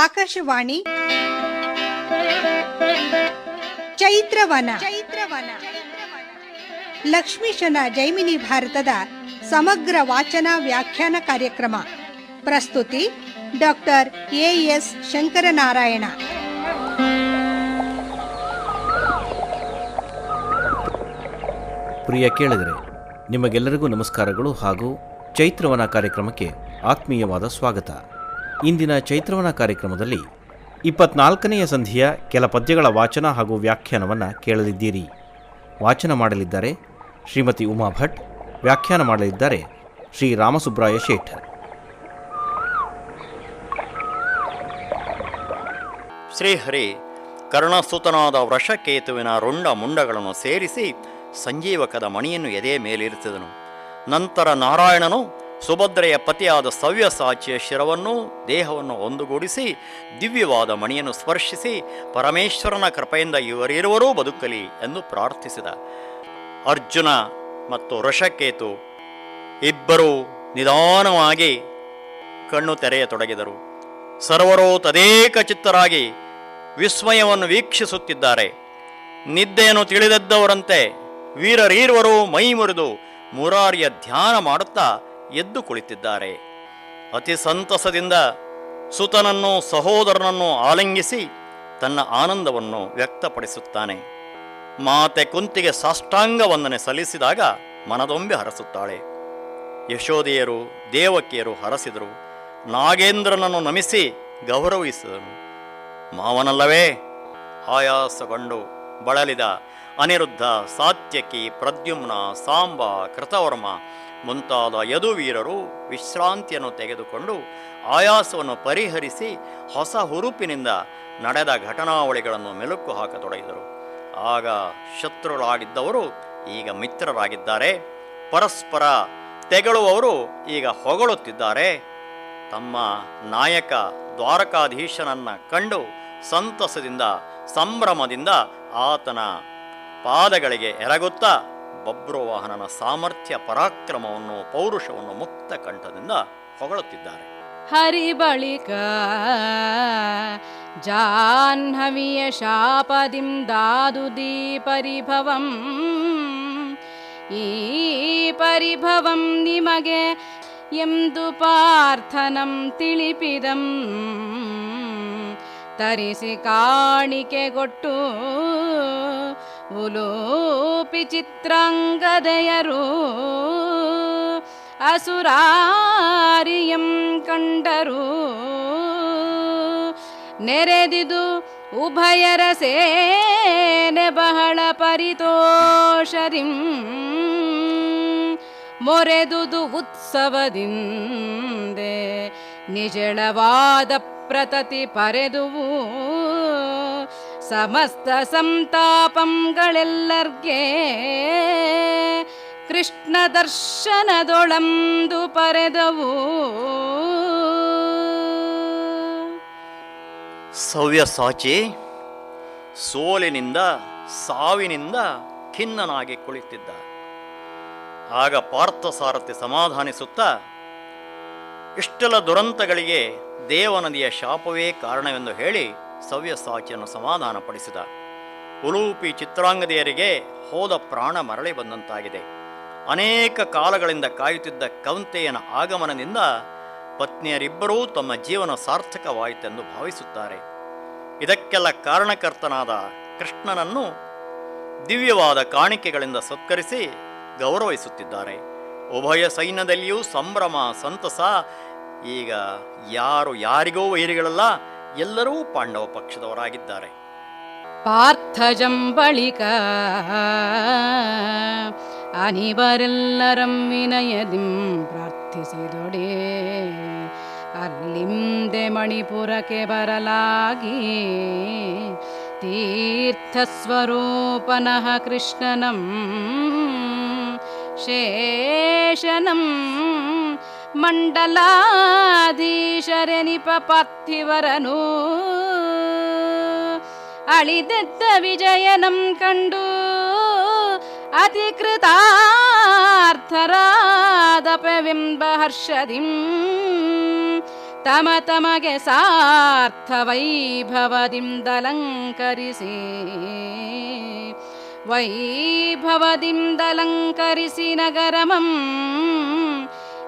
ಆಕಾಶವಾಣಿ ಚೈತ್ರವನ ಲಕ್ಷ್ಮೀಶನ ಜೈಮಿನಿ ಭಾರತದ ಸಮಗ್ರ ವಾಚನ ವ್ಯಾಖ್ಯಾನ ಕಾರ್ಯಕ್ರಮ. ಪ್ರಸ್ತುತಿ ಡಾಕ್ಟರ್ ಎಎಸ್ ಶಂಕರನಾರಾಯಣ. ಪ್ರಿಯ ಕೇಳಿದರೆ, ನಿಮಗೆಲ್ಲರಿಗೂ ನಮಸ್ಕಾರಗಳು ಹಾಗೂ ಚೈತ್ರವನ ಕಾರ್ಯಕ್ರಮಕ್ಕೆ ಆತ್ಮೀಯವಾದ ಸ್ವಾಗತ. ಇಂದಿನ ಚೈತ್ರವನ ಕಾರ್ಯಕ್ರಮದಲ್ಲಿ 24ನೆಯ ಸಂಧಿಯ ಕೆಲ ಪದ್ಯಗಳ ವಾಚನ ಹಾಗೂ ವ್ಯಾಖ್ಯಾನವನ್ನು ಕೇಳಲಿದ್ದೀರಿ. ವಾಚನ ಮಾಡಲಿದ್ದಾರೆ ಶ್ರೀಮತಿ ಉಮಾ ಭಟ್, ವ್ಯಾಖ್ಯಾನ ಮಾಡಲಿದ್ದಾರೆ ಶ್ರೀ ರಾಮಸುಬ್ರಾಯ ಶೇಠ್. ಶ್ರೀಹರಿ ಕರ್ಣಸುತನಾದ ವೃಷಕೇತುವಿನ ರುಂಡ ಮುಂಡಗಳನ್ನು ಸೇರಿಸಿ ಸಂಜೀವಕದ ಮಣಿಯನ್ನು ಎದೆಯ ಮೇಲಿರಿಸಿದನು. ನಂತರ ನಾರಾಯಣನು ಸುಭದ್ರೆಯ ಪತಿಯಾದ ಸವ್ಯಸಾಚಿಯ ಶಿರವನ್ನು ದೇಹವನ್ನು ಒಂದುಗೂಡಿಸಿ ದಿವ್ಯವಾದ ಮಣಿಯನ್ನು ಸ್ಪರ್ಶಿಸಿ ಪರಮೇಶ್ವರನ ಕೃಪೆಯಿಂದ ಇವರಿರುವರೂ ಬದುಕಲಿ ಎಂದು ಪ್ರಾರ್ಥಿಸಿದ. ಅರ್ಜುನ ಮತ್ತು ವೃಷಕೇತು ಇಬ್ಬರೂ ನಿಧಾನವಾಗಿ ಕಣ್ಣು ತೆರೆಯತೊಡಗಿದರು. ಸರ್ವರೂ ತದೇಕ ಚಿತ್ತರಾಗಿ ವಿಸ್ಮಯವನ್ನು ವೀಕ್ಷಿಸುತ್ತಿದ್ದಾರೆ. ನಿದ್ದೆಯನ್ನು ತಿಳಿದದ್ದವರಂತೆ ವೀರರೀರ್ವರು ಮೈ ಮುರಿದು ಮುರಾರಿಯ ಧ್ಯಾನ ಮಾಡುತ್ತಾ ಎದ್ದು ಕುಳಿತಿದ್ದಾರೆ. ಅತಿ ಸಂತಸದಿಂದ ಸುತನನ್ನು ಸಹೋದರನನ್ನು ಆಲಿಂಗಿಸಿ ತನ್ನ ಆನಂದವನ್ನು ವ್ಯಕ್ತಪಡಿಸುತ್ತಾನೆ. ಮಾತೆ ಕುಂತಿಗೆ ಸಾಷ್ಟಾಂಗ ವಂದನೆ ಸಲ್ಲಿಸಿದಾಗ ಮನದೊಂಬೆ ಹರಸುತ್ತಾಳೆ. ಯಶೋದೆಯರು ದೇವಕಿಯರು ಹರಸಿದರು. ನಾಗೇಂದ್ರನನ್ನು ನಮಿಸಿ ಗೌರವಿಸಿದನು. ಮಾವನಲ್ಲವೇ ಆಯಾಸಗೊಂಡು ಬಳಲಿದ ಅನಿರುದ್ಧ, ಸಾತ್ಯಕಿ, ಪ್ರದ್ಯುಮ್ನ, ಸಾಂಬ, ಕೃತವರ್ಮ ಮುಂತಾದ ಯದುವೀರರು ವಿಶ್ರಾಂತಿಯನ್ನು ತೆಗೆದುಕೊಂಡು ಆಯಾಸವನ್ನು ಪರಿಹರಿಸಿ ಹೊಸ ಹುರುಪಿನಿಂದ ನಡೆದ ಘಟನಾವಳಿಗಳನ್ನು ಮೆಲುಕು ಹಾಕತೊಡಗಿದರು. ಆಗ ಶತ್ರುಗಳಾಗಿದ್ದವರು ಈಗ ಮಿತ್ರರಾಗಿದ್ದಾರೆ. ಪರಸ್ಪರ ತೆಗಳುವವರು ಈಗ ಹೊಗಳುತ್ತಿದ್ದಾರೆ. ತಮ್ಮ ನಾಯಕ ದ್ವಾರಕಾಧೀಶನನ್ನ ಕಂಡು ಸಂತಸದಿಂದ ಸಂಭ್ರಮದಿಂದ ಆತನ ಪಾದಗಳಿಗೆ ಎರಗುತ್ತಾ ಬಬ್ರುವಾಹನನ ಸಾಮರ್ಥ್ಯ, ಪರಾಕ್ರಮವನ್ನು, ಪೌರುಷವನ್ನು ಮುಕ್ತ ಕಂಠದಿಂದ ಹೊಗಳುತ್ತಿದ್ದಾರೆ. ಹರಿ ಬಳಿಕ ಜಾಹ್ನವಿಯ ಶಾಪದಿಂ ದಾದುದಿ ಪರಿಭವಂ, ಈ ಪರಿಭವಂ ನಿಮಗೆ ಎಂದು ಪಾರ್ಥನಂ ತಿಳಿಪಿದಂ, ತರಿಸಿ ಕಾಣಿಕೆಗೊಟ್ಟು ಉಲೂಪಿ ಚಿತ್ರಾಂಗದೆಯರು ಅಸುರಾರಿಯಂ ಕಂಡರು. ನೆರೆದಿದು ಉಭಯರ ಸೇನೆ ಬಹಳ ಪರಿತೋಷರಿಂ, ಮೊರೆದುದು ಉತ್ಸವದಿಂದೆ ನಿಜಳವಾದ ಪ್ರತತಿ ಪರೆದುವು. ಸಮಸ್ತ ಸಂತಾಪಂಗಳೆಲ್ಲರ್ಗೆ ಕೃಷ್ಣ ದರ್ಶನದೊಳಂದು ಪರೆದವು. ಸವ್ಯಸಾಚಿ ಸೋಲಿನಿಂದ ಸಾವಿನಿಂದ ಖಿನ್ನನಾಗಿ ಕುಳಿತಿದ್ದ. ಆಗ ಪಾರ್ಥಸಾರಥಿ ಸಮಾಧಾನಿಸುತ್ತಾ, ಇಷ್ಟೆಲ್ಲ ದುರಂತಗಳಿಗೆ ದೇವನದಿಯ ಶಾಪವೇ ಕಾರಣವೆಂದು ಹೇಳಿ ಸವ್ಯಸಾಚಿಯನ್ನು ಸಮಾಧಾನಪಡಿಸಿದ. ಉಲೂಪಿ ಚಿತ್ರಾಂಗದೆಯರಿಗೆ ಹೋದ ಪ್ರಾಣ ಮರಳಿ ಬಂದಂತಾಗಿದೆ. ಅನೇಕ ಕಾಲಗಳಿಂದ ಕಾಯುತ್ತಿದ್ದ ಕೌಂತೆಯನ ಆಗಮನದಿಂದ ಪತ್ನಿಯರಿಬ್ಬರೂ ತಮ್ಮ ಜೀವನ ಸಾರ್ಥಕವಾಯಿತೆಂದು ಭಾವಿಸುತ್ತಾರೆ. ಇದಕ್ಕೆಲ್ಲ ಕಾರಣಕರ್ತನಾದ ಕೃಷ್ಣನನ್ನು ದಿವ್ಯವಾದ ಕಾಣಿಕೆಗಳಿಂದ ಸತ್ಕರಿಸಿ ಗೌರವಿಸುತ್ತಿದ್ದಾರೆ. ಉಭಯ ಸೈನ್ಯದಲ್ಲಿಯೂ ಸಂಭ್ರಮ, ಸಂತಸ. ಈಗ ಯಾರು ಯಾರಿಗೂ ವೈರಿಗಳಲ್ಲ, ಎಲ್ಲರೂ ಪಾಂಡವ ಪಕ್ಷದವರಾಗಿದ್ದಾರೆ. ಪಾರ್ಥಜಂ ಬಳಿಕ ಅನಿವರೆಲ್ಲರಂ ವಿನಯದಿಂ ಪ್ರಾರ್ಥಿಸಿದೊಡೆ, ಅಲ್ಲಿಂದೆ ಮಣಿಪುರಕ್ಕೆ ಬರಲಾಗಿ ತೀರ್ಥಸ್ವರೂಪನಃ ಕೃಷ್ಣನಂ ಶೇಷನಂ ಮಂಡಲಾಧೀಶರೆನಿಪ ಪಾರ್ಥಿವರನು ಅಳಿದೆದ್ದ ವಿಜಯನಂ ಕಂಡು ಅತಿಕೃತಾರ್ಥರಾದಪವೆಂಬ ಹರ್ಷದಿಂ ತಮ ತಮಗೆ ಸಾರ್ಥ ವೈಭವದಿಂದಲಂಕರಿಸಿ ನಗರಮಂ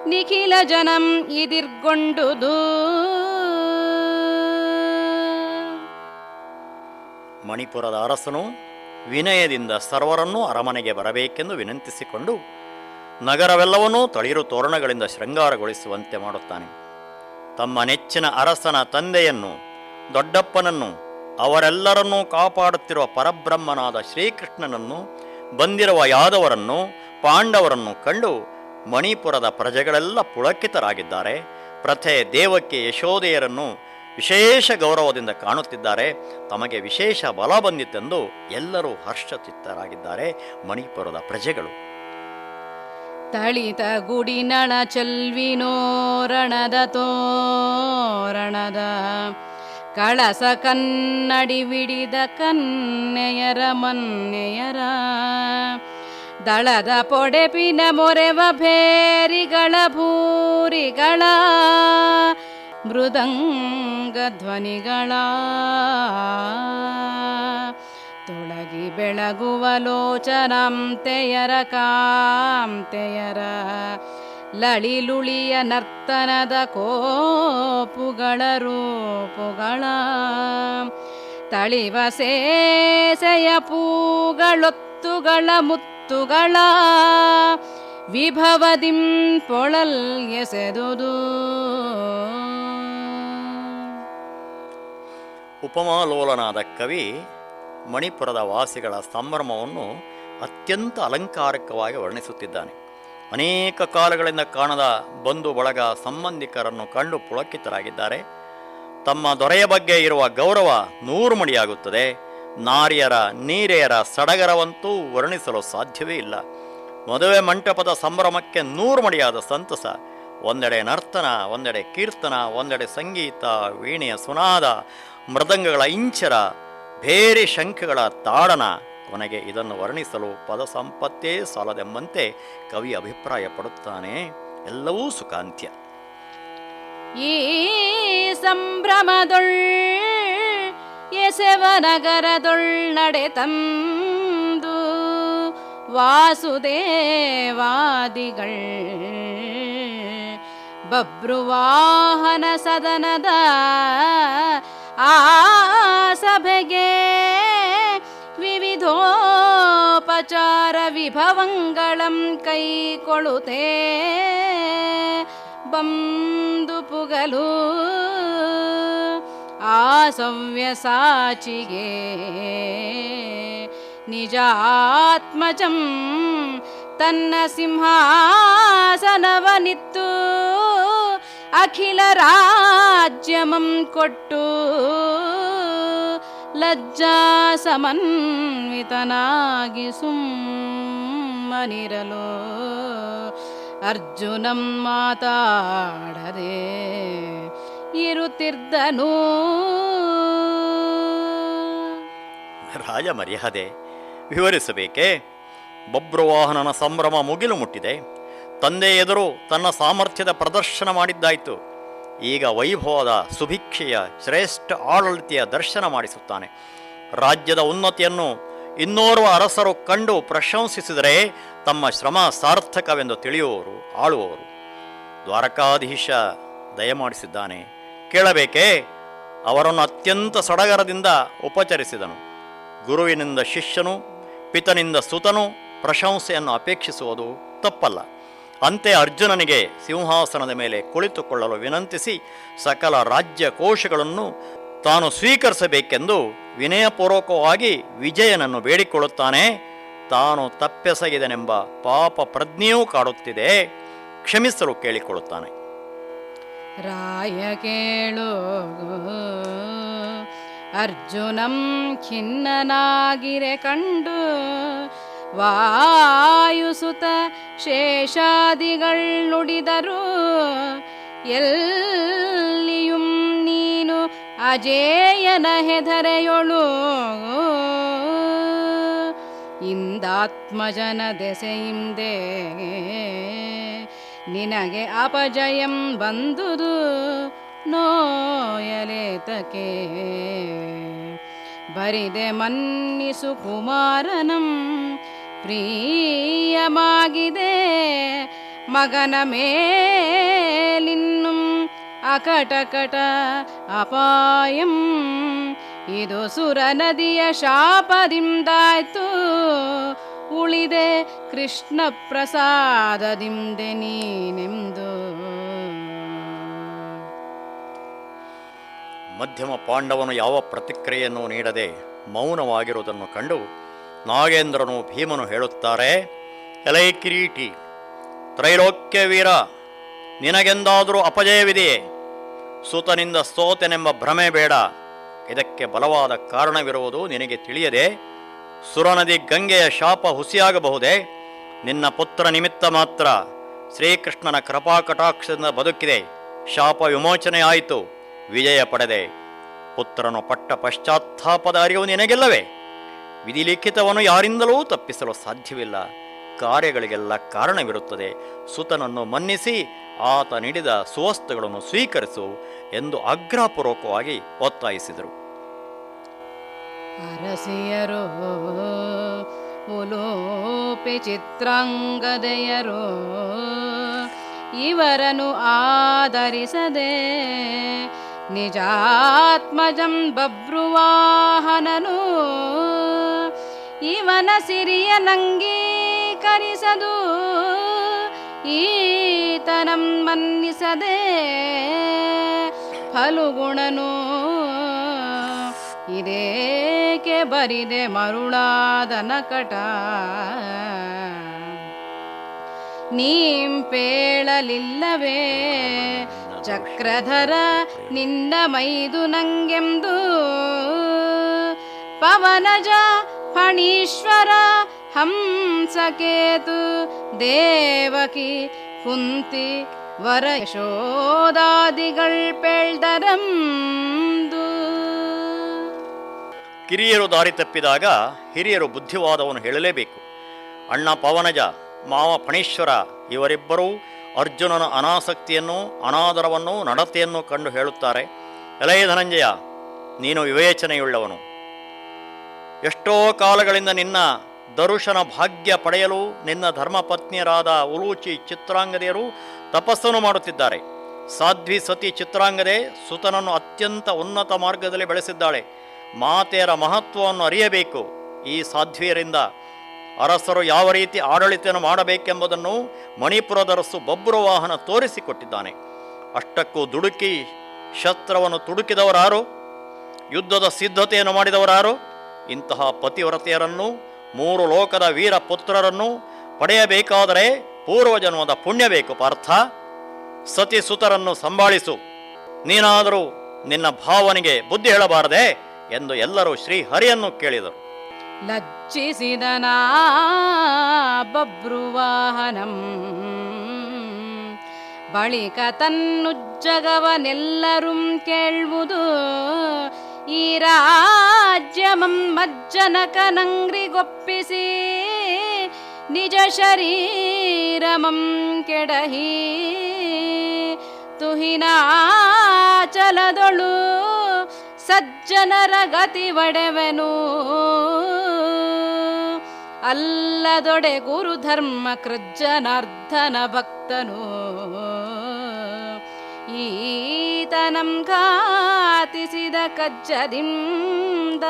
ನಿಖಿಲ ಜನಂ ಇದಿರ್ಗೊಂಡುದು. ಮಣಿಪುರದ ಅರಸನು ವಿನಯದಿಂದ ಸರ್ವರನ್ನೂ ಅರಮನೆಗೆ ಬರಬೇಕೆಂದು ವಿನಂತಿಸಿಕೊಂಡು ನಗರವೆಲ್ಲವನ್ನೂ ತಳಿರು ತೋರಣಗಳಿಂದ ಶೃಂಗಾರಗೊಳಿಸುವಂತೆ ಮಾಡುತ್ತಾನೆ. ತಮ್ಮ ನೆಚ್ಚಿನ ಅರಸನ ತಂದೆಯನ್ನು, ದೊಡ್ಡಪ್ಪನನ್ನು, ಅವರೆಲ್ಲರನ್ನೂ ಕಾಪಾಡುತ್ತಿರುವ ಪರಬ್ರಹ್ಮನಾದ ಶ್ರೀಕೃಷ್ಣನನ್ನು, ಬಂದಿರುವ ಯಾದವರನ್ನು, ಪಾಂಡವರನ್ನು ಕಂಡು ಮಣಿಪುರದ ಪ್ರಜೆಗಳೆಲ್ಲ ಪುಳಕಿತರಾಗಿದ್ದಾರೆ. ಪ್ರಥೆ ದೇವಕ್ಕೆ ಯಶೋದೆಯರನ್ನು ವಿಶೇಷ ಗೌರವದಿಂದ ಕಾಣುತ್ತಿದ್ದಾರೆ. ತಮಗೆ ವಿಶೇಷ ಬಲ ಬಂದಿತೆಂದು ಎಲ್ಲರೂ ಹರ್ಷಚಿತ್ತರಾಗಿದ್ದಾರೆ ಮಣಿಪುರದ ಪ್ರಜೆಗಳು. ತಳಿತ ಗುಡಿನಳ ಚೆಲ್ವಿನೋರಣದ ತೋರಣದ ಕಳಸ ಕನ್ನಡಿ ವಿಡಿದ ಕನ್ನೆಯರ ಮನ್ನೆಯರ ದಳದ ಪೊಡೆಪಿನ ಮೊರೆವ ಭೇರಿಗಳ ಭೂರಿಗಳ ಮೃದಂಗ ಧ್ವನಿಗಳ ತೊಳಗಿ ಬೆಳಗುವ ಲೋಚನಾಂತೆಯರ ಕಾಂತೆಯರ ಲಳಿಲುಳಿಯ ನರ್ತನದ ಕೋಪುಗಳ ರೂಪುಗಳ ತಳಿವ ಸೇಸೆಯ ಪೂಗಳೊತ್ತುಗಳ ಮುತ್ತುಗಳ ವಿಭವದಿಂ ಪೊಳಲ್ ಎಸೆದುದು. ಉಪಮಾಲೋಲನಾದ ಕವಿ ಮಣಿಪುರದ ವಾಸಿಗಳ ಸಂಭ್ರಮವನ್ನು ಅತ್ಯಂತ ಅಲಂಕಾರಿಕವಾಗಿ ವರ್ಣಿಸುತ್ತಿದ್ದಾನೆ. ಅನೇಕ ಕಾಲಗಳಿಂದ ಕಾಣದ ಬಂಧು ಬಳಗ ಸಂಬಂಧಿಕರನ್ನು ಕಂಡು ಪುಳಕಿತರಾಗಿದ್ದಾರೆ. ತಮ್ಮ ದೊರೆಯ ಬಗ್ಗೆ ಇರುವ ಗೌರವ ನೂರುಮಡಿಯಾಗುತ್ತದೆ. ನಾರಿಯರ ನೀರೆಯರ ಸಡಗರವಂತೂ ವರ್ಣಿಸಲು ಸಾಧ್ಯವೇ ಇಲ್ಲ. ಮದುವೆ ಮಂಟಪದ ಸಂಭ್ರಮಕ್ಕೆ ನೂರುಮಡಿಯಾದ ಸಂತಸ. ಒಂದೆಡೆ ನರ್ತನ, ಒಂದೆಡೆ ಕೀರ್ತನ, ಒಂದೆಡೆ ಸಂಗೀತ, ವೀಣೆಯ ಸುನಾದ, ಮೃದಂಗಗಳ ಇಂಚರ, ಬೇರೆ ಶಂಖಗಳ ತಾಡನ. ಕೊನೆಗೆ ಇದನ್ನು ವರ್ಣಿಸಲು ಪದ ಸಂಪತ್ತೇ ಸಾಲದೆಂಬಂತೆ ಕವಿ ಅಭಿಪ್ರಾಯ ಪಡುತ್ತಾನೆ. ಎಲ್ಲವೂ ಸುಖಾಂತ್ಯ. ಈ ಸಂಭ್ರಮದೊಳ್ ಎಸೆವ ನಗರದೊಳ್ನಡೆ ತಂದು ವಾಸುದೇವಾದಿಗಳ್ ಬಬ್ರುವಾಹನ ಸದನದ ಆ ಸಭೆಗೆ ವಿವಿಧೋಪಚಾರ ವಿಭವಂಗಳಂ ಕೈಕೊಳ್ಳುತ್ತೇ ಬಂದು ಪುಗಲು ಆ ಸವ್ಯಸಾಚಿಗೆ ನಿಜಾತ್ಮಜಂ ತನ್ನ ಸಿಂಹಾಸನವನಿತ್ತು ಅಖಿಲ ರಾಜ್ಯಮಂ ಕೊಟ್ಟು ಲಜ್ಜಾ ಸಮನ್ವಿತನಾಗಿ ಸುಮ್ಮನಿರಲು ಅರ್ಜುನಂ ಮಾತಾಡದೆ ಇರುತ್ತಿದ್ದನು. ರಾಜ ಮರ್ಯಾದೆ ವಿವರಿಸಬೇಕೇ? ಬಬ್ರುವಾಹನನ ಸಂಭ್ರಮ ಮುಗಿಲು ಮುಟ್ಟಿದೆ. ತಂದೆ ಎದುರು ತನ್ನ ಸಾಮರ್ಥ್ಯದ ಪ್ರದರ್ಶನ ಮಾಡಿದ್ದಾಯಿತು. ಈಗ ವೈಭವದ ಸುಭಿಕ್ಷೆಯ ಶ್ರೇಷ್ಠ ಆಡಳಿತೆಯ ದರ್ಶನ ಮಾಡಿಸುತ್ತಾನೆ. ರಾಜ್ಯದ ಉನ್ನತಿಯನ್ನು ಇನ್ನೋರ್ವ ಅರಸರು ಕಂಡು ಪ್ರಶಂಸಿಸಿದರೆ ತಮ್ಮ ಶ್ರಮ ಸಾರ್ಥಕವೆಂದು ತಿಳಿಯುವವರು, ಆಳುವವರು. ದ್ವಾರಕಾಧೀಶ ದಯಮಾಡಿಸಿದ್ದಾನೆ, ಕೇಳಬೇಕೇ? ಅವರನ್ನು ಅತ್ಯಂತ ಸಡಗರದಿಂದ ಉಪಚರಿಸಿದನು. ಗುರುವಿನಿಂದ ಶಿಷ್ಯನು, ಪಿತನಿಂದ ಸುತನು ಪ್ರಶಂಸೆಯನ್ನು ಅಪೇಕ್ಷಿಸುವುದು ತಪ್ಪಲ್ಲ. ಅಂತೆ ಅರ್ಜುನನಿಗೆ ಸಿಂಹಾಸನದ ಮೇಲೆ ಕುಳಿತುಕೊಳ್ಳಲು ವಿನಂತಿಸಿ ಸಕಲ ರಾಜ್ಯ ಕೋಶಗಳನ್ನು ತಾನು ಸ್ವೀಕರಿಸಬೇಕೆಂದು ವಿನಯಪೂರ್ವಕವಾಗಿ ವಿಜಯನನ್ನು ಬೇಡಿಕೊಳ್ಳುತ್ತಾನೆ. ತಾನು ತಪ್ಪೆಸಗಿದನೆಂಬ ಪಾಪ ಪ್ರಜ್ಞೆಯೂ ಕಾಡುತ್ತಿದೆ. ಕ್ಷಮಿಸಲು ಕೇಳಿಕೊಳ್ಳುತ್ತಾನೆ. ರಾಯ ಕೇಳು ಅರ್ಜುನಂ ಖಿನ್ನನಾಗಿರೆ ಕಂಡು ವಾಯುಸುತ ಶೇಷಾದಿಗಳ್ ನುಡಿದರು ಎಲ್ಲಿಯುಂ ನೀನು ಅಜೇಯನ ಹೆದರೆಯೊಳು ಇಂದಾತ್ಮಜನ ದೆಸೆಯಿಂದೆ ನಿನಗೆ ಅಪಜಯಂ ಬಂದುದು ನೋಯಲೇತಕೆ ಬರಿದೆ ಮನ್ನಿಸು ಕುಮಾರನಂ ಪ್ರಿಯಮಾಗಿದೆ ಮಗನ ಮೇಲಿನ್ನುಂ ಅಕಟಕಟ ಅಪಾಯಂ ಇದು ಸುರ ನದಿಯ ಶಾಪದಿಂದಾಯ್ತು ಉಳಿದೆ ಕೃಷ್ಣ ಪ್ರಸಾದದಿಂದೆ ನೀನೆಂದು. ಮಧ್ಯಮ ಪಾಂಡವನು ಯಾವ ಪ್ರತಿಕ್ರಿಯೆಯನ್ನು ನೀಡದೆ ಮೌನವಾಗಿರುವುದನ್ನು ಕಂಡು ನಾಗೇಂದ್ರನು ಭೀಮನು ಹೇಳುತ್ತಾರೆ, ಎಲೈ ಕಿರೀಟಿ, ತ್ರೈಲೋಕ್ಯ ವೀರ, ನಿನಗೆಂದಾದರೂ ಅಪಜಯವಿದೆಯೇ? ಸುತನಿಂದ ಸೋತೆನೆಂಬ ಭ್ರಮೆ ಬೇಡ. ಇದಕ್ಕೆ ಬಲವಾದ ಕಾರಣವಿರುವುದು ನಿನಗೆ ತಿಳಿಯದೆ ಸುರನದಿ ಗಂಗೆಯ ಶಾಪ ಹುಸಿಯಾಗಬಹುದೇ? ನಿನ್ನ ಪುತ್ರ ನಿಮಿತ್ತ ಮಾತ್ರ ಶ್ರೀಕೃಷ್ಣನ ಕೃಪಾಕಟಾಕ್ಷದಿಂದ ಬದುಕಿದೆ, ಶಾಪ ವಿಮೋಚನೆಯಾಯಿತು, ವಿಜಯ ಪಡೆದೆ. ಪುತ್ರನು ಪಟ್ಟ ಪಶ್ಚಾತ್ತಾಪದ ಅರಿವು ನಿನಗೆಲ್ಲವೇ? ವಿಧಿಲಿಖಿತವನ್ನು ಯಾರಿಂದಲೂ ತಪ್ಪಿಸಲು ಸಾಧ್ಯವಿಲ್ಲ. ಕಾರ್ಯಗಳಿಗೆಲ್ಲ ಕಾರಣವಿರುತ್ತದೆ. ಸುತನನ್ನು ಮನ್ನಿಸಿ ಆತ ನೀಡಿದ ಸುವಸ್ತುಗಳನ್ನು ಸ್ವೀಕರಿಸು ಎಂದು ಆಗ್ರಹಪೂರ್ವಕವಾಗಿ ಒತ್ತಾಯಿಸಿದರು. ಅರಸಿಯರು ಉಲೋಪಿ ಚಿತ್ರಾಂಗದೆಯರು ಇವರನ್ನು ಆದರಿಸದೆ ನಿಜಾತ್ಮಜಂ ಬಭ್ರುವಾಹನನು ಇವನ ಸಿರಿಯ ನಂಗೀಕರಿಸದು ಈತನಂ ಮನ್ನಿಸದೆ ಫಲುಗುಣನು ಇದೇಕೆ ಬರಿದೆ ಮರುಳಾದ ನಕಟ ನೀಂಪೇಳಲಿಲ್ಲವೇ ಚಕ್ರಧರ ನಿನ್ನ ಮೈದು ನಂಗೆಂದು ಪವನಜ ಫಣೀಶ್ವರ ಹಂಸಕೇತು ದೇವಕಿ ಕುಂತಿ ವರ ಯಶೋದಾದಿಗಳ್ ಪೇಳ್ದರಂದು. ಕಿರಿಯರು ದಾರಿ ತಪ್ಪಿದಾಗ ಹಿರಿಯರು ಬುದ್ಧಿವಾದವನ್ನು ಹೇಳಲೇಬೇಕು. ಅಣ್ಣ ಪವನಜ, ಮಾವ ಫಣೀಶ್ವರ ಇವರಿಬ್ಬರೂ ಅರ್ಜುನನ ಅನಾಸಕ್ತಿಯನ್ನು, ಅನಾದರವನ್ನು, ನಡತೆಯನ್ನು ಕಂಡು ಹೇಳುತ್ತಾರೆ, ಎಲೈ ಧನಂಜಯ, ನೀನು ವಿವೇಚನೆಯುಳ್ಳವನು. ಎಷ್ಟೋ ಕಾಲಗಳಿಂದ ನಿನ್ನ ದರುಶನ ಭಾಗ್ಯ ಪಡೆಯಲು ನಿನ್ನ ಧರ್ಮಪತ್ನಿಯರಾದ ಉಲೂಚಿ ಚಿತ್ರಾಂಗದೆಯರು ತಪಸ್ಸನ್ನು ಮಾಡುತ್ತಿದ್ದಾರೆ. ಸಾಧ್ವಿ ಸತಿ ಚಿತ್ರಾಂಗದೆ ಸುತನನ್ನು ಅತ್ಯಂತ ಉನ್ನತ ಮಾರ್ಗದಲ್ಲಿ ಬೆಳೆಸಿದ್ದಾಳೆ. ಮಾತೆಯರ ಮಹತ್ವವನ್ನು ಅರಿಯಬೇಕು. ಈ ಸಾಧ್ವಿಯರಿಂದ ಅರಸರು ಯಾವ ರೀತಿ ಆಡಳಿತವನ್ನು ಮಾಡಬೇಕೆಂಬುದನ್ನು ಮಣಿಪುರದರಸು ಬಬ್ರುವಾಹನ ತೋರಿಸಿಕೊಟ್ಟಿದ್ದಾನೆ. ಅಷ್ಟಕ್ಕೂ ದುಡುಕಿ ಶಸ್ತ್ರವನ್ನು ತುಡುಕಿದವರಾರು? ಯುದ್ಧದ ಸಿದ್ಧತೆಯನ್ನು ಮಾಡಿದವರಾರು? ಇಂತಹ ಪತಿವ್ರತೆಯರನ್ನು, 3 ಲೋಕದ ವೀರ ಪುತ್ರರನ್ನು ಪಡೆಯಬೇಕಾದರೆ ಪೂರ್ವಜನ್ಮದ ಪುಣ್ಯ ಬೇಕು ಪಾರ್ಥ. ಸತಿ ಸುತರನ್ನು ಸಂಭಾಳಿಸು. ನೀನಾದರೂ ನಿನ್ನ ಭಾವನೆಗೆ ಬುದ್ಧಿ ಹೇಳಬಾರದೆ ಎಂದು ಎಲ್ಲರೂ ಶ್ರೀಹರಿಯನ್ನು ಕೇಳಿದರು. ಲಜ್ಜಿಸಿದನಾ ಬಭ್ರುವಾಹನಂ ಬಳಿಕ ತನ್ನುಜ್ಜಗವನೆಲ್ಲರೂ ಕೇಳುವುದು ಈ ರಾಜ್ಯಮಂ ಮಜ್ಜನಕನಂಗ್ರಿಗೊಪ್ಪಿಸಿ ನಿಜ ಶರೀರಮಂ ಕೆಡಹಿ ತುಹಿನಾಚಲದೊಳು ಸಜ್ಜನರ ಗತಿ ಒಡೆವೆನು ಅಲ್ಲದೊಡೆ ಗುರುಧರ್ಮ ಕೃಜ್ಜನಾರ್ಧನ ಭಕ್ತನು ಈತನಂ ಘಾತಿಸಿದ ಕಜ್ಜದಿಂದ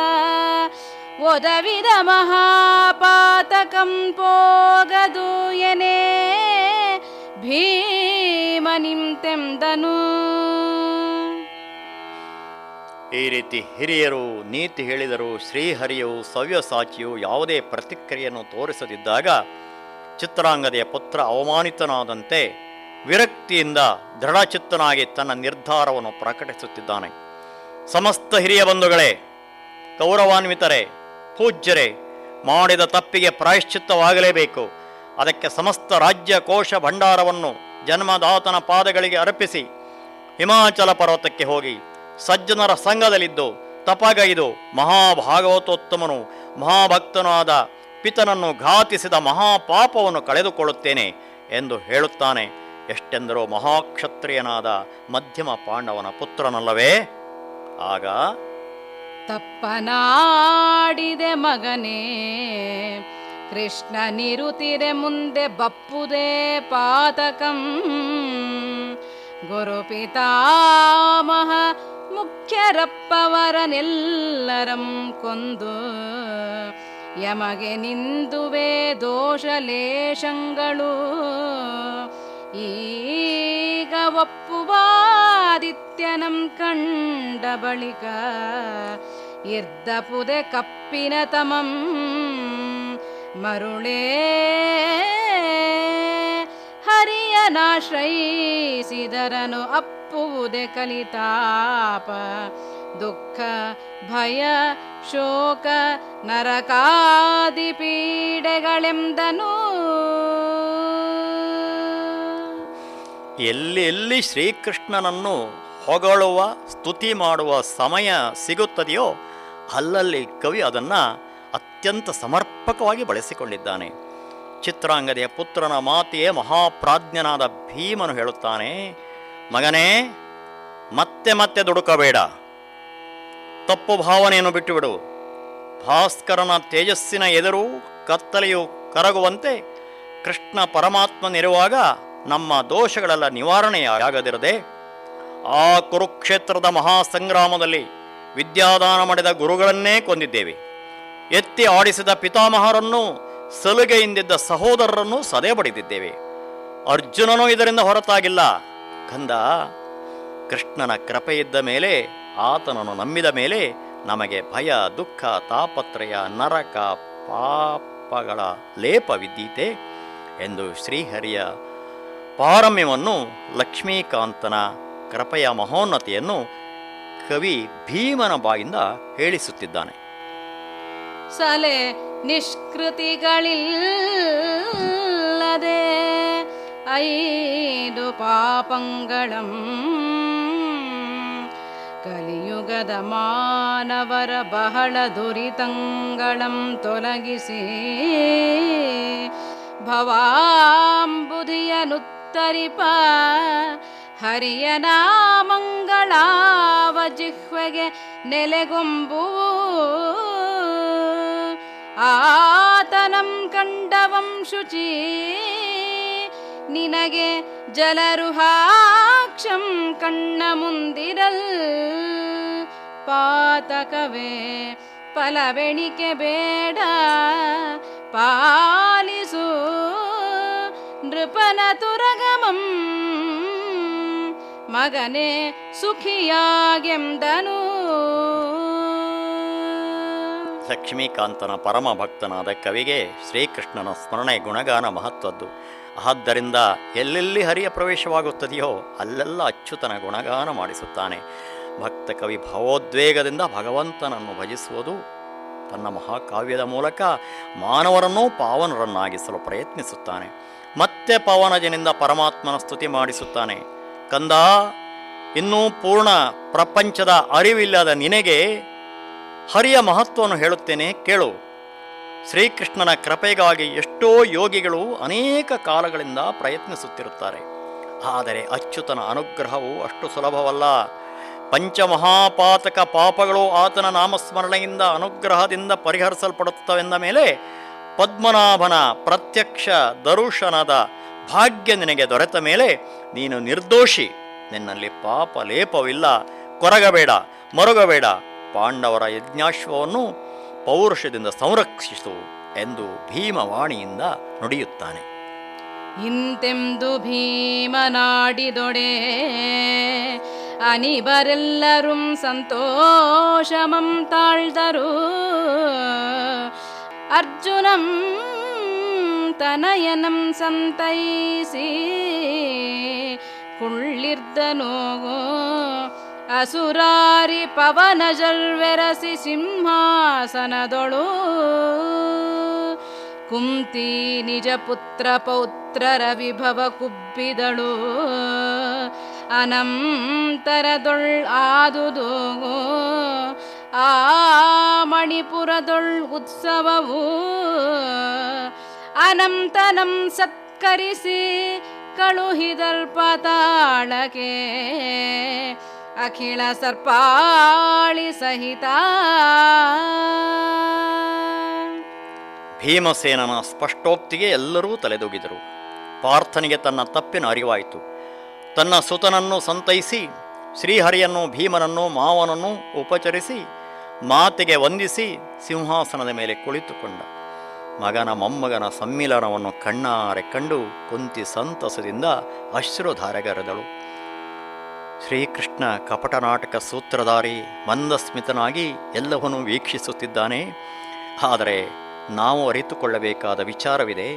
ಒದವಿದ ಮಹಾಪಾತಕಂ ಪೋಗದು ಎನೆ ಭೀಮನಿಂತೆಂದನು. ಈ ರೀತಿ ಹಿರಿಯರು ನೀತಿ ಹೇಳಿದರು. ಶ್ರೀಹರಿಯು ಸವ್ಯಸಾಚಿಯು ಯಾವುದೇ ಪ್ರತಿಕ್ರಿಯೆಯನ್ನು ತೋರಿಸದಿದ್ದಾಗ ಚಿತ್ರಾಂಗದೆಯ ಪುತ್ರ ಅವಮಾನಿತನಾದಂತೆ ವಿರಕ್ತಿಯಿಂದ ದೃಢಚಿತ್ತನಾಗಿ ತನ್ನ ನಿರ್ಧಾರವನ್ನು ಪ್ರಕಟಿಸುತ್ತಿದ್ದಾನೆ. ಸಮಸ್ತ ಹಿರಿಯ ಬಂಧುಗಳೇ, ಗೌರವಾನ್ವಿತರೇ, ಪೂಜ್ಯರೇ, ಮಾಡಿದ ತಪ್ಪಿಗೆ ಪ್ರಾಯಶ್ಚಿತ್ತವಾಗಲೇಬೇಕು. ಅದಕ್ಕೆ ಸಮಸ್ತ ರಾಜ್ಯ ಕೋಶ ಭಂಡಾರವನ್ನು ಜನ್ಮದಾತನ ಪಾದಗಳಿಗೆ ಅರ್ಪಿಸಿ ಹಿಮಾಚಲ ಪರ್ವತಕ್ಕೆ ಹೋಗಿ ಸಜ್ಜನರ ಸಂಘದಲ್ಲಿದ್ದು ತಪಗೈದು ಮಹಾಭಾಗವತೋತ್ತಮನು ಮಹಾಭಕ್ತನೂ ಆದ ಪಿತನನ್ನು ಘಾತಿಸಿದ ಮಹಾಪಾಪವನ್ನು ಕಳೆದುಕೊಳ್ಳುತ್ತೇನೆ ಎಂದು ಹೇಳುತ್ತಾನೆ. ಎಷ್ಟೆಂದರೂ ಮಹಾಕ್ಷತ್ರಿಯನಾದ ಮಧ್ಯಮ ಪಾಂಡವನ ಪುತ್ರನಲ್ಲವೇ? ಆಗ ತಪ್ಪನಾಡಿದೆ ಮಗನೇ, ಕೃಷ್ಣ ನಿರುತಿರೆ ಮುಂದೆ ಬಪ್ಪುದೇ ಪಾತಕಂ. ಗುರುಪಿತಾಮಹ ಮುಖ್ಯರಪ್ಪವರನೆಲ್ಲರಂ ಕೊಂದು ಯಮಗೆ ನಿಂದುವೆ ದೋಷಲೇಶಗಳು. ಈಗ ಒಪ್ಪುವಾದಿತ್ಯನಂ ಕಂಡ ಬಳಿಕ ಇರ್ದಪುದೆ ಕಪ್ಪಿನ ತಮಂ ಮರುಳೇ ಹರಿಯನಾಶ್ರಯಿಸಿದರನು ಅಪ್ಪುವುದೆ ಕಲಿತಾಪ. ದುಃಖ ಭಯ ಶೋಕ ನರಕಾದಿ ಪೀಡೆಗಳೆಂದನು. ಎಲ್ಲಿ ಶ್ರೀಕೃಷ್ಣನನ್ನು ಹೊಗಳುವ ಸ್ತುತಿ ಮಾಡುವ ಸಮಯ ಸಿಗುತ್ತದೆಯೋ ಅಲ್ಲಲ್ಲಿ ಕವಿ ಅದನ್ನು ಅತ್ಯಂತ ಸಮರ್ಪಕವಾಗಿ ಬಳಸಿಕೊಂಡಿದ್ದಾನೆ. ಚಿತ್ರಾಂಗದೆಯ ಪುತ್ರನ ಮಾತೆಯೇ ಮಹಾಪ್ರಾಜ್ಞನಾದ ಭೀಮನು ಹೇಳುತ್ತಾನೆ, ಮಗನೇ, ಮತ್ತೆ ಮತ್ತೆ ದುಡುಕಬೇಡ, ತಪ್ಪು ಭಾವನೆಯನ್ನು ಬಿಟ್ಟುಬಿಡು. ಭಾಸ್ಕರನ ತೇಜಸ್ಸಿನ ಎದುರು ಕತ್ತಲೆಯು ಕರಗುವಂತೆ ಕೃಷ್ಣ ಪರಮಾತ್ಮನಿರುವಾಗ ನಮ್ಮ ದೋಷಗಳೆಲ್ಲ ನಿವಾರಣೆಯಾಗದಿರದೆ ಆ ಕುರುಕ್ಷೇತ್ರದ ಮಹಾಸಂಗ್ರಾಮದಲ್ಲಿ ವಿದ್ಯಾದಾನ ಮಾಡಿದ ಗುರುಗಳನ್ನೇ ಕೊಂದಿದ್ದೇವೆ. ಎತ್ತಿ ಆಡಿಸಿದ ಪಿತಾಮಹರನ್ನು, ಸಲುಗೆಯಿಂದಿದ್ದ ಸಹೋದರರನ್ನು ಸದೆ ಬಡಿದಿದ್ದೇವೆ. ಅರ್ಜುನನೂ ಇದರಿಂದ ಹೊರತಾಗಿಲ್ಲ. ಕಂದ, ಕೃಷ್ಣನ ಕೃಪೆಯಿದ್ದ ಮೇಲೆ, ಆತನನ್ನು ನಂಬಿದ ಮೇಲೆ ನಮಗೆ ಭಯ ದುಃಖ ತಾಪತ್ರಯ ನರಕ ಪಾಪಗಳ ಲೇಪವಿದ್ದೀತೆ ಎಂದು ಶ್ರೀಹರಿಯ ಪಾರಮ್ಯವನ್ನು, ಲಕ್ಷ್ಮೀಕಾಂತನ ಕೃಪೆಯ ಮಹೋನ್ನತೆಯನ್ನು ಕವಿ ಭೀಮನ ಬಾಯಿಂದ ಹೇಳಿಸುತ್ತಿದ್ದಾನೆ. ಸಲೆ ನಿಷ್ಕೃತಿಗಳಿಲ್ಲದೆ 5 ಪಾಪಂಗಳಂ ಕಲಿಯುಗದ ಮಾನವರ ಬಹಳ ದುರಿತಂಗಳಂ ತೊಲಗಿಸಿ ಭವಾಂಬುಧಿಯನುತ್ತರಿಪ ಹರಿಯ ನಾಮಂಗಳಾವ ಜಿಹ್ವೆಗೆ ನೆಲೆಗೊಂಬು ಆತನಂ ಕಂಡವಂ ಶುಚಿ ನಿನಗೆ ಜಲರುಹಾಕ್ಷಂ ಕಣ್ಣ ಮುಂದಿರಲ್ ಪಾತಕವೇ ಫಲವೆಣಿಕೆ ಬೇಡ ಪಾಲಿಸು ನೃಪನ ತುರಗಮಂ ಮಗನೇ ಸುಖಿಯಾಗೆಂದನು. ಲಕ್ಷ್ಮೀಕಾಂತನ ಪರಮ ಭಕ್ತನಾದ ಕವಿಗೆ ಶ್ರೀಕೃಷ್ಣನ ಸ್ಮರಣೆ ಗುಣಗಾನ ಮಹತ್ವದ್ದು. ಆದ್ದರಿಂದ ಎಲ್ಲೆಲ್ಲಿ ಹರಿಯ ಪ್ರವೇಶವಾಗುತ್ತದೆಯೋ ಅಲ್ಲೆಲ್ಲ ಅಚ್ಯುತನ ಗುಣಗಾನ ಮಾಡಿಸುತ್ತಾನೆ. ಭಕ್ತ ಕವಿ ಭಾವೋದ್ವೇಗದಿಂದ ಭಗವಂತನನ್ನು ಭಜಿಸುವುದು ತನ್ನ ಮಹಾಕಾವ್ಯದ ಮೂಲಕ ಮಾನವರನ್ನೂ ಪಾವನರನ್ನಾಗಿಸಲು ಪ್ರಯತ್ನಿಸುತ್ತಾನೆ. ಮತ್ತೆ ಪವನಜನಿಂದ ಪರಮಾತ್ಮನ ಸ್ತುತಿ ಮಾಡಿಸುತ್ತಾನೆ. ಕಂದ, ಇನ್ನೂ ಪೂರ್ಣ ಪ್ರಪಂಚದ ಅರಿವಿಲ್ಲದ ನಿನಗೆ ಹರಿಯ ಮಹತ್ವವನ್ನು ಹೇಳುತ್ತೇನೆ, ಕೇಳು. ಶ್ರೀಕೃಷ್ಣನ ಕೃಪೆಗಾಗಿ ಎಷ್ಟೋ ಯೋಗಿಗಳು ಅನೇಕ ಕಾಲಗಳಿಂದ ಪ್ರಯತ್ನಿಸುತ್ತಿರುತ್ತಾರೆ. ಆದರೆ ಅಚ್ಯುತನ ಅನುಗ್ರಹವು ಅಷ್ಟು ಸುಲಭವಲ್ಲ. ಪಂಚಮಹಾಪಾತಕ ಪಾಪಗಳು ಆತನ ನಾಮಸ್ಮರಣೆಯಿಂದ ಅನುಗ್ರಹದಿಂದ ಪರಿಹರಿಸಲ್ಪಡುತ್ತವೆಂದ ಮೇಲೆ ಪದ್ಮನಾಭನ ಪ್ರತ್ಯಕ್ಷ ದರ್ಶನದ ಭಾಗ್ಯ ನಿನಗೆ ದೊರೆತ ಮೇಲೆ ನೀನು ನಿರ್ದೋಷಿ, ನಿನ್ನಲ್ಲಿ ಪಾಪ ಲೇಪವಿಲ್ಲ, ಕೊರಗಬೇಡ, ಮರುಗಬೇಡ, ಪಾಂಡವರ ಯಜ್ಞಾಶ್ವವನ್ನು ಪೌರುಷದಿಂದ ಸಂರಕ್ಷಿಸು ಎಂದು ಭೀಮವಾಣಿಯಿಂದ ನುಡಿಯುತ್ತಾನೆ. ಇಂತೆಂದು ಭೀಮನಾಡಿದೊಡೆ ಅನಿಬರೆಲ್ಲರೂ ಸಂತೋಷಮಂ ತಾಳ್ದರು. ಅರ್ಜುನಂ ತನಯನಂ ಸಂತೈಸಿ ಕುಳ್ಳಿರ್ದನೋ ಅಸುರಾರಿ ಪವನಜರ್ವೆರಸಿ ಸಿಂಹಾಸನದೊಳು ಕುಂತಿ ನಿಜ ಪುತ್ರ ಪೌತ್ರರ ವಿಭವ ಕುಬ್ಬಿದಳು. ಅನಂತರದೊಳ್ ಆದುದು ಆ ಮಣಿಪುರದೊಳ್ ಉತ್ಸವವು ಅನಂತನಂ ಸತ್ಕರಿಸಿ ಕಳುಹಿದಲ್ಪತಾಳಕೆ ಅಖಿಳ ಸರ್ಪಾಳಿ ಸಹಿತ. ಭೀಮಸೇನನ ಸ್ಪಷ್ಟೋಕ್ತಿಗೆ ಎಲ್ಲರೂ ತಲೆದೂಗಿದರು. ಪಾರ್ಥನಿಗೆ ತನ್ನ ತಪ್ಪಿನ ಅರಿವಾಯಿತು. ತನ್ನ ಸುತನನ್ನು ಸಂತೈಸಿ ಶ್ರೀಹರಿಯನ್ನು, ಭೀಮನನ್ನು, ಮಾವನನ್ನು ಉಪಚರಿಸಿ ಮಾತೆಗೆ ವಂದಿಸಿ ಸಿಂಹಾಸನದ ಮೇಲೆ ಕುಳಿತುಕೊಂಡ. ಮಗನ ಮೊಮ್ಮಗನ ಸಮ್ಮಿಲನವನ್ನು ಕಣ್ಣಾರೆ ಕಂಡು ಕುಂತಿ ಸಂತಸದಿಂದ ಅಶ್ರುಧಾರೆಗರೆದಳು. ಶ್ರೀಕೃಷ್ಣ ಕಪಟನಾಟಕ ಸೂತ್ರಧಾರಿ ಮಂದಸ್ಮಿತನಾಗಿ ಎಲ್ಲವನ್ನೂ ವೀಕ್ಷಿಸುತ್ತಿದ್ದಾನೆ. ಆದರೆ ನಾವು ಅರಿತುಕೊಳ್ಳಬೇಕಾದ ವಿಚಾರವಿದೆ.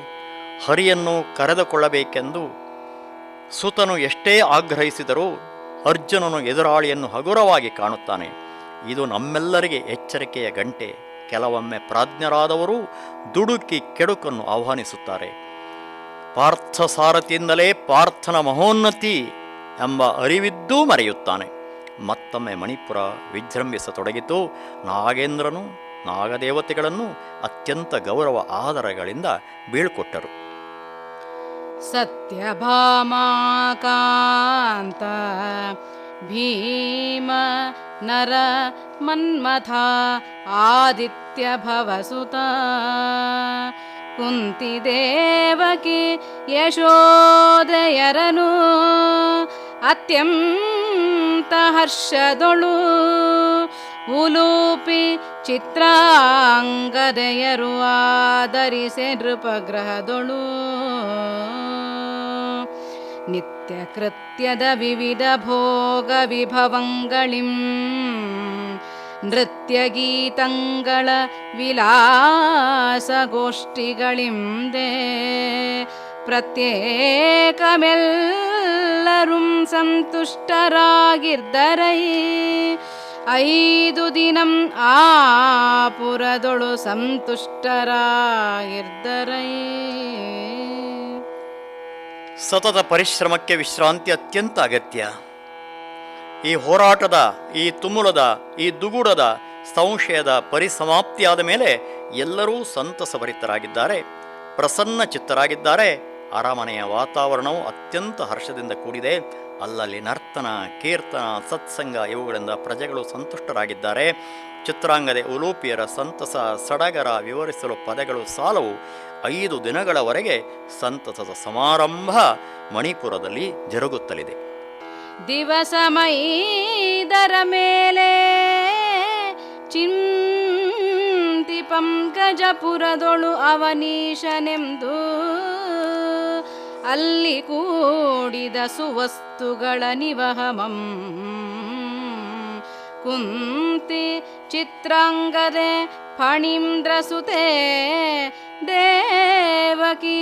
ಹರಿಯನ್ನು ಕರೆದುಕೊಳ್ಳಬೇಕೆಂದು ಸುತನು ಎಷ್ಟೇ ಆಗ್ರಹಿಸಿದರೂ ಅರ್ಜುನನು ಎದುರಾಳಿಯನ್ನು ಹಗುರವಾಗಿ ಕಾಣುತ್ತಾನೆ. ಇದು ನಮ್ಮೆಲ್ಲರಿಗೆ ಎಚ್ಚರಿಕೆಯ ಗಂಟೆ. ಕೆಲವೊಮ್ಮೆ ಪ್ರಾಜ್ಞರಾದವರು ದುಡುಕಿ ಕೆಡುಕನ್ನು ಆಹ್ವಾನಿಸುತ್ತಾರೆ. ಪಾರ್ಥಸಾರಥಿಯಿಂದಲೇ ಪಾರ್ಥನ ಮಹೋನ್ನತಿ ಎಂಬ ಅರಿವಿದ್ದೂ ಮರೆಯುತ್ತಾನೆ. ಮತ್ತೊಮ್ಮೆ ಮಣಿಪುರ ವಿಜೃಂಭಿಸತೊಡಗಿತು. ನಾಗೇಂದ್ರನು ನಾಗದೇವತೆಗಳನ್ನು ಅತ್ಯಂತ ಗೌರವ ಆದರಗಳಿಂದ ಬೀಳ್ಕೊಟ್ಟರು. ಸತ್ಯಭಾಮಾಕಾಂತ ಭೀಮ ನರ ಮನ್ಮಥ ಆದಿತ್ಯ ಭವಸುತ ಕುಂತಿ ದೇವಕಿ ಯಶೋದಯರನು ಅತ್ಯಂತ ಹರ್ಷದೊಳು ಉಲೂಪಿ ಚಿತ್ರಾಂಗದೆಯರು ಆದರಿಸೆ ನೃಪಗ್ರಹದೊಳು ನಿತ್ಯ ಕೃತ್ಯದ ವಿವಿಧ ಭೋಗ ವಿಭವಂಗಳಿಂ ನೃತ್ಯ ಗೀತಂಗಳ ವಿಲಾಸಗೋಷ್ಠಿಗಳಿಂದೆ ಪ್ರತ್ಯೇಕಮೆಲ್ಲರೂ ಸಂತುಷ್ಟರಾಗಿರ್ದರೈ 5 ದಿನಂ ಆ ಪುರದೊಳು ಸಂತುಷ್ಟರಾಗಿರ್ದರೈ. ಸತತ ಪರಿಶ್ರಮಕ್ಕೆ ವಿಶ್ರಾಂತಿ ಅತ್ಯಂತ ಅಗತ್ಯ. ಈ ಹೋರಾಟದ, ಈ ತುಮುಲದ, ಈ ದುಗುಡದ, ಸಂಶಯದ ಪರಿಸಮಾಪ್ತಿಯಾದ ಮೇಲೆ ಎಲ್ಲರೂ ಸಂತಸಭರಿತರಾಗಿದ್ದಾರೆ, ಪ್ರಸನ್ನ ಚಿತ್ತರಾಗಿದ್ದಾರೆ. ಅರಮನೆಯ ವಾತಾವರಣವು ಅತ್ಯಂತ ಹರ್ಷದಿಂದ ಕೂಡಿದೆ. ಅಲ್ಲಲ್ಲಿ ನರ್ತನ, ಕೀರ್ತನ, ಸತ್ಸಂಗ ಇವುಗಳಿಂದ ಪ್ರಜೆಗಳು ಸಂತುಷ್ಟರಾಗಿದ್ದಾರೆ. ಚಿತ್ರಾಂಗದೆ ಉಲೂಪಿಯರ ಸಂತಸ ಸಡಗರ ವಿವರಿಸಲು ಪದಗಳು ಸಾಲವು. 5 ದಿನಗಳವರೆಗೆ ಸಂತಸದ ಸಮಾರಂಭ ಮಣಿಪುರದಲ್ಲಿ ಜರುಗುತ್ತಲಿದೆ. ದಿವಸ ಮೈದರ ಮೇಲೆ ಚಿಂತಿ ಪಂಕಜಪುರದೊಳು ಅವನೀಶನೆಂದು ಅಲ್ಲಿ ಕೂಡಿದ ಸುವಸ್ತುಗಳ ನಿವಹಮಂ ಕುಂತಿ ಚಿತ್ರಾಂಗದೆ ಫಣೀಂದ್ರಸುತೆ ದೇವಕಿ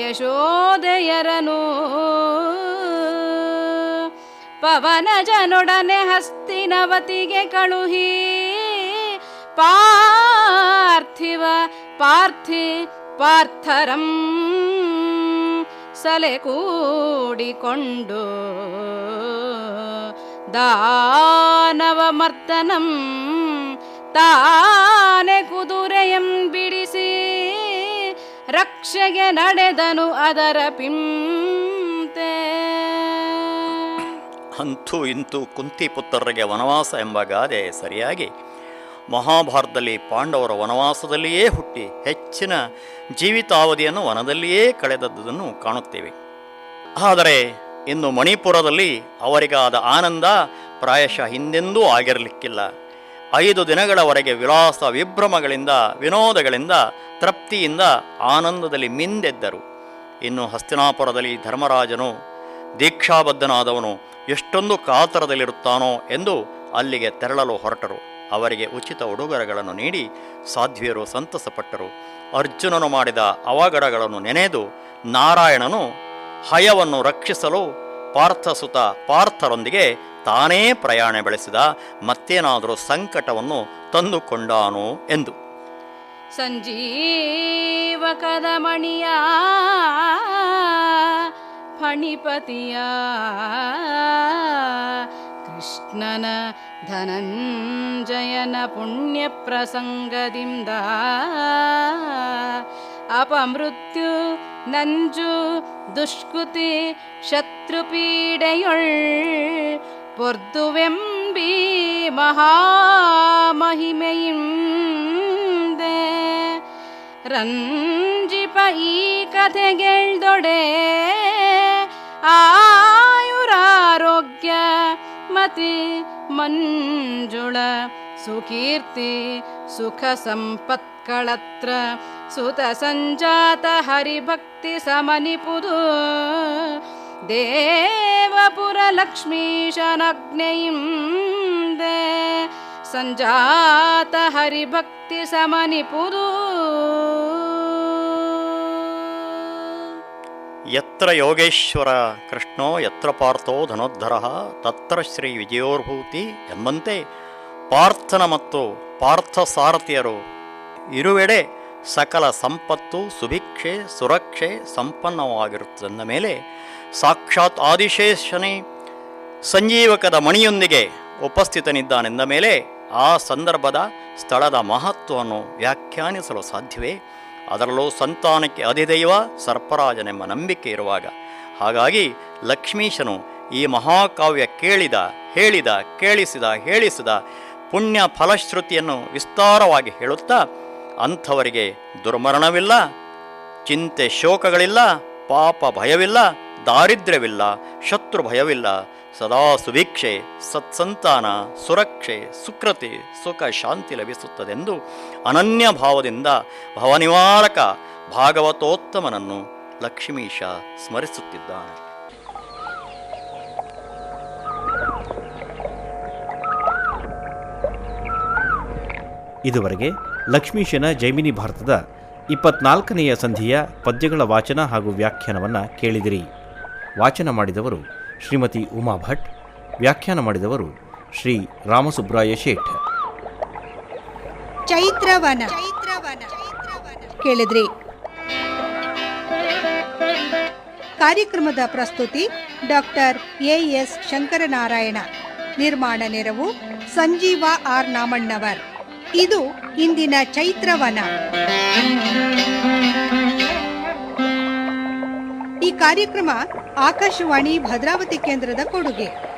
ಯಶೋದೆಯರನು ಪವನಜನೊಡನೆ ಹಸ್ತಿನವತಿಗೆ ಕಳುಹಿ ಪಾರ್ಥರಂ ಸಲೆ ಕೂಡಿಕೊಂಡು ದಾನವ ಮರ್ದನಂ ತಾನೆ ಕುದುರೆಯಂ ಬಿಡಿಸಿ ರಕ್ಷೆಗೆ ನಡೆದನು ಅದರ ಪಿಂತೆ. ಅಂತೂ ಇಂತೂ ಕುಂತಿಪುತ್ರರಿಗೆ ವನವಾಸ ಎಂಬ ಗಾದೆ ಸರಿಯಾಗಿ ಮಹಾಭಾರತದಲ್ಲಿ ಪಾಂಡವರ ವನವಾಸದಲ್ಲಿಯೇ ಹುಟ್ಟಿ ಹೆಚ್ಚಿನ ಜೀವಿತಾವಧಿಯನ್ನು ವನದಲ್ಲಿಯೇ ಕಳೆದದ್ದನ್ನು ಕಾಣುತ್ತೇವೆ. ಆದರೆ ಇನ್ನು ಮಣಿಪುರದಲ್ಲಿ ಅವರಿಗಾದ ಆನಂದ ಪ್ರಾಯಶಃ ಹಿಂದೆಂದೂ ಆಗಿರಲಿಕ್ಕಿಲ್ಲ. 5 ದಿನಗಳವರೆಗೆ ವಿಲಾಸ ವಿಭ್ರಮಗಳಿಂದ, ವಿನೋದಗಳಿಂದ, ತೃಪ್ತಿಯಿಂದ, ಆನಂದದಲ್ಲಿ ಮಿಂದೆದ್ದರು. ಇನ್ನು ಹಸ್ತಿನಾಪುರದಲ್ಲಿ ಧರ್ಮರಾಜನು ದೀಕ್ಷಾಬದ್ಧನಾದವನು ಎಷ್ಟೊಂದು ಕಾತರದಲ್ಲಿರುತ್ತಾನೋ ಎಂದು ಅಲ್ಲಿಗೆ ತೆರಳಲು ಹೊರಟರು. ಅವರಿಗೆ ಉಚಿತ ಉಡುಗೊರೆಗಳನ್ನು ನೀಡಿ ಸಾಧ್ವಿಯರು ಸಂತಸಪಟ್ಟರು. ಅರ್ಜುನನು ಮಾಡಿದ ಅವಘಡಗಳನ್ನು ನೆನೆದು ನಾರಾಯಣನು ಹಯವನ್ನು ರಕ್ಷಿಸಲು ಪಾರ್ಥಸುತ ಪಾರ್ಥರೊಂದಿಗೆ ತಾನೇ ಪ್ರಯಾಣ ಬೆಳೆಸಿದ, ಮತ್ತೇನಾದರೂ ಸಂಕಟವನ್ನು ತಂದುಕೊಂಡಾನು ಎಂದು. ಸಂಜೀವಕದ ಮಣಿಯ ಫಣಿಪತಿಯ ಕೃಷ್ಣನ ಧನಂಜಯನ ಪುಣ್ಯ ಪ್ರಸಂಗದಿಂದ ಅಪಮೃತ್ಯು ನಂಜು ದುಷ್ಕೃತಿ ಶತ್ರುಪೀಡೆಯೊಳ್ ಪೊರ್ದುವೆಂಬಿ ಮಹಾಮಹಿಮೆಯಿಂದೆ ರಂಜಿಪ ಈ ಕಥೆಗೆಳ್ದೊಡೆ ಆಯುರಾರೋಗ್ಯ ಮತಿ ಮಂಜುಳ ಸುಕೀರ್ತಿ ಸುಖ ಸಂಪತ್ಗಳತ್ರ ಸುತ ಸಂಜಾತ ಹರಿಭಕ್ತಿ ಸಮನಿಪುದು ದೇವಪುರ ಲಕ್ಷ್ಮೀಶನಗ್ನೆಯಿಂದೆ ಸಂಜಾತ ಹರಿಭಕ್ತಿ ಸಮನಿಪುದು ಯತ್ರ ಯೋಗೇಶ್ವರ ಕೃಷ್ಣೋ ಯತ್ರ ಪಾರ್ಥೋ ಧನೋದ್ಧರ ತತ್ರ ಶ್ರೀ ವಿಜಯೋರ್ಭೂತಿ ಎಂಬಂತೆ ಪಾರ್ಥನ ಮತ್ತು ಪಾರ್ಥಸಾರಥಿಯರು ಇರುವೆಡೆ ಸಕಲ ಸಂಪತ್ತು ಸುಭಿಕ್ಷೆ ಸುರಕ್ಷೆ ಸಂಪನ್ನವಾಗಿರುತ್ತದೆಂದ ಮೇಲೆ ಸಾಕ್ಷಾತ್ ಆದಿಶೇಷನೇ ಸಂಜೀವಕದ ಮಣಿಯೊಂದಿಗೆ ಉಪಸ್ಥಿತನಿದ್ದಾನೆಂದ ಮೇಲೆ ಆ ಸಂದರ್ಭದ ಸ್ಥಳದ ಮಹತ್ವವನ್ನು ವ್ಯಾಖ್ಯಾನಿಸಲು ಸಾಧ್ಯವೇ? ಅದರಲ್ಲೂ ಸಂತಾನಕ್ಕೆ ಅಧಿದೈವ ಸರ್ಪರಾಜನೆಂಬ ನಂಬಿಕೆ ಇರುವಾಗ. ಹಾಗಾಗಿ ಲಕ್ಷ್ಮೀಶನು ಈ ಮಹಾಕಾವ್ಯ ಹೇಳಿಸಿದ ಪುಣ್ಯ ಫಲಶ್ರುತಿಯನ್ನು ವಿಸ್ತಾರವಾಗಿ ಹೇಳುತ್ತಾ ಅಂಥವರಿಗೆ ದುರ್ಮರಣವಿಲ್ಲ, ಚಿಂತೆ ಶೋಕಗಳಿಲ್ಲ, ಪಾಪ ಭಯವಿಲ್ಲ, ದಾರಿದ್ರ್ಯವಿಲ್ಲ, ಶತ್ರು ಭಯವಿಲ್ಲ, ಸದಾ ಸುಭಿಕ್ಷೆ, ಸತ್ಸಂತಾನ, ಸುರಕ್ಷೆ, ಸುಕೃತಿ, ಸುಖ ಶಾಂತಿ ಲಭಿಸುತ್ತದೆಂದು ಅನನ್ಯ ಭಾವದಿಂದ ಭವನಿವಾರಕ ಭಾಗವತೋತ್ತಮನನ್ನು ಲಕ್ಷ್ಮೀಶ ಸ್ಮರಿಸುತ್ತಿದ್ದಾನೆ. ಇದುವರೆಗೆ ಲಕ್ಷ್ಮೀಶನ ಜೈಮಿನಿ ಭಾರತದ 24ನೆಯ ಸಂಧಿಯ ಪದ್ಯಗಳ ವಾಚನ ಹಾಗೂ ವ್ಯಾಖ್ಯಾನವನ್ನು ಕೇಳಿದಿರಿ. ವಾಚನ ಮಾಡಿದವರು ಶ್ರೀಮತಿ ಉಮಾ ಭಟ್, ವ್ಯಾಖ್ಯಾನ ಮಾಡಿದವರು ಶ್ರೀ ರಾಮಸುಬ್ರಾಯ ಶೇಠ್. ಚೈತ್ರವನ ಕೇಳಿದ್ರಿ. ಕಾರ್ಯಕ್ರಮದ ಪ್ರಸ್ತುತಿ ಡಾಕ್ಟರ್ ಎಎಸ್ ಶಂಕರನಾರಾಯಣ. ನಿರ್ಮಾಣ ನೆರವು ಸಂಜೀವ ಆರ್ ನಾಮಣ್ಣವರ್. ಇದು ಇಂದಿನ ಚೈತ್ರವನ. ಈ ಕಾರ್ಯಕ್ರಮ ಆಕಾಶವಾಣಿ ಭದ್ರಾವತಿ ಕೇಂದ್ರದ ಕೊಡುಗೆ.